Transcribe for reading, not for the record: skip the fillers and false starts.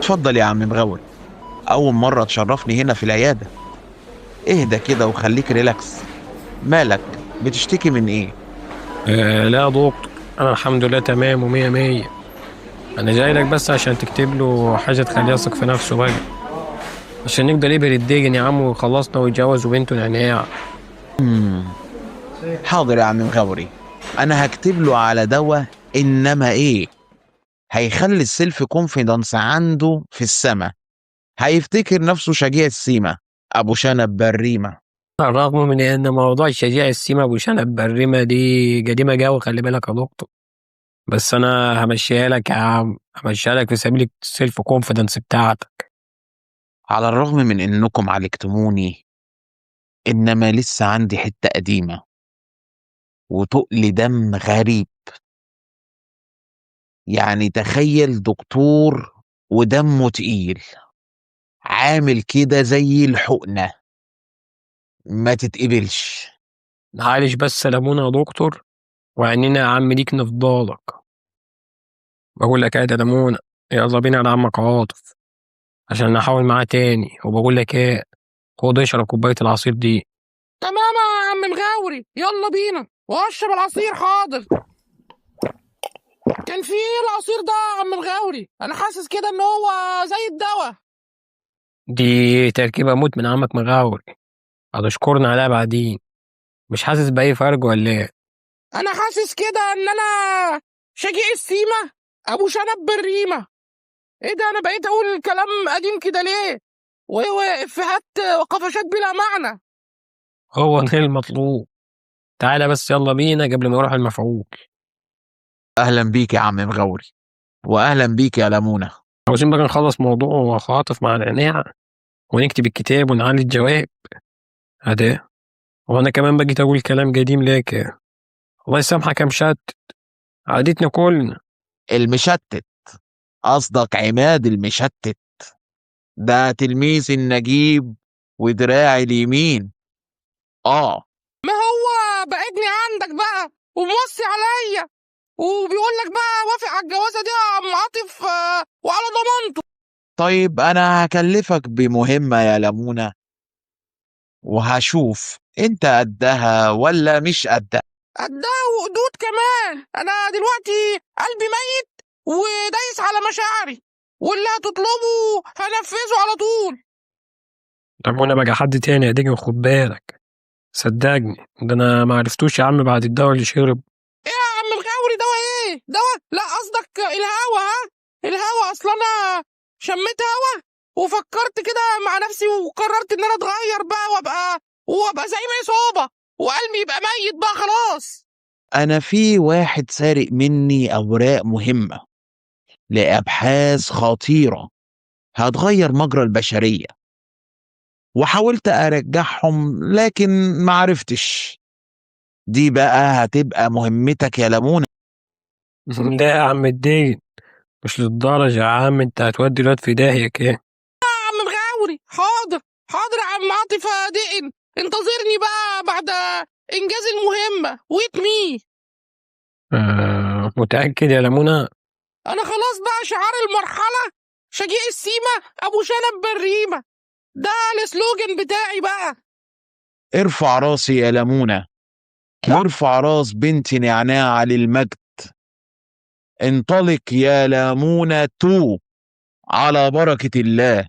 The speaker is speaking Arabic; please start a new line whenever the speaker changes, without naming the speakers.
اتفضل يا عم مغاور، أول مرة تشرفني هنا في العيادة. اهدى كده وخليك ريلاكس. مالك؟ بتشتكي من ايه؟
لا يا دكتور، انا الحمد لله تمام ومية مية. انا جاي لك بس عشان تكتب له حاجه تخليه يثق في نفسه بقى، عشان يقدر يبعد الدجن يا عم ويخلصنا ويتجوز وبنته نعناع.
مم. حاضر يا عم مغاوري، أنا هكتب له على دواء. إنما ايه؟ هيخلي السيلف كونفيدنس عنده في السما. هيفتكر نفسه شجيع السيما، أبو شنب بريمة.
على الرغم من ان موضوع الشجاع السيما ابو شنب بالرمه دي قديمه جاوي، خلي بالك يا دكتور. بس انا همشيها لك يا عم، همشيها لك في سبيل السيلف كونفيدنس بتاعتك.
على الرغم من إنكم عالجتموني، إنما لسه عندي حتة قديمة وتقل دم غريب. يعني تخيل دكتور ودمه تقيل، عامل كده زي الحقنة، ما تتقبلش.
معلش بس لمونة يا دكتور، وعنينا يا عم ليك نفضالك. بقول لك ايه يا لمونة، يلا بينا على عمك عاطف عشان نحاول معاه تاني. وبقول لك ايه، خد اشرب كوباية العصير دي.
تمام يا عم مغاوري، يلا بينا واشرب العصير. حاضر. كان في ايه العصير ده يا عم مغاوري؟ انا حاسس كده ان هو زي الدواء.
دي تركيبة موت من عمك مغاوري، هتشكرنا عليها بعدين. مش حاسس بأي فرق ولا ايه؟
انا حاسس كده ان انا شجيع السيمة ابو شنب بالريمة. ايه ده، انا بقيت اقول كلام قديم كده ليه؟ وافيهات وقفشات بلا معنى.
هو ده المطلوب. تعالى بس يلا بينا قبل ما يروح المفعول.
أهلا بيك يا عم مغوري، وأهلا بيك يا لمونة.
عاوزين بقى نخلص موضوع خاطف مع العناع ونكتب الكتاب ونعلي الجواب. هده، وانا كمان بقيت اقول كلام قديم ليك. الله يسامحك يا مشات، عادتنا كلنا.
المشتت؟ قصدك عماد المشتت؟ ده تلميذ النجيب ودراعي اليمين. آه.
ما هو بعدني عندك بقى وموصي عليا، وبيقول لك بقى وافق على الجوازه دي يا عم عاطف، وعلى ضمانته.
طيب أنا هكلفك بمهمة يا لمونة، وهشوف أنت قدها ولا مش قدها.
قدها وقدود كمان. انا دلوقتي قلبي ميت ودايس على مشاعري، واللي هتطلبه هنفذه على طول.
طب وانا بقى حد تاني اديك خد بالك، صدقني ده انا ما عرفتوش يا عم بعد الدواء اللي شرب.
ايه يا عم الغاوري، دوا ايه دوا؟ لا قصدك الهوا؟ ها، الهوا. اصل انا شميت هوا وفكرت كده مع نفسي وقررت ان انا اتغير بقى وابقى زي عصابه، وقلبي يبقى ميت بقى خلاص.
أنا في واحد سارق مني أوراق مهمة لأبحاث خطيرة هتغير مجرى البشرية، وحاولت أرجعهم لكن معرفتش. دي بقى هتبقى مهمتك يا لمونة.
لا يا عم الدين، مش للدرجة يا عم، انت هتودي الواد في داهية كده.
يا عم الغاوري، حاضر حاضر يا عم عاطف دقن. انتظرني بقى بعد انجاز المهمه ويتمي.
متأكد يا لمونة؟
انا خلاص بقى شعار المرحله شجيع السيمه ابو شنب بالريمه، ده السلوجن بتاعي بقى.
ارفع راسي يا لمونة، وارفع راس بنت نعناع للمجد. انطلق يا لمونة تو، على بركة الله.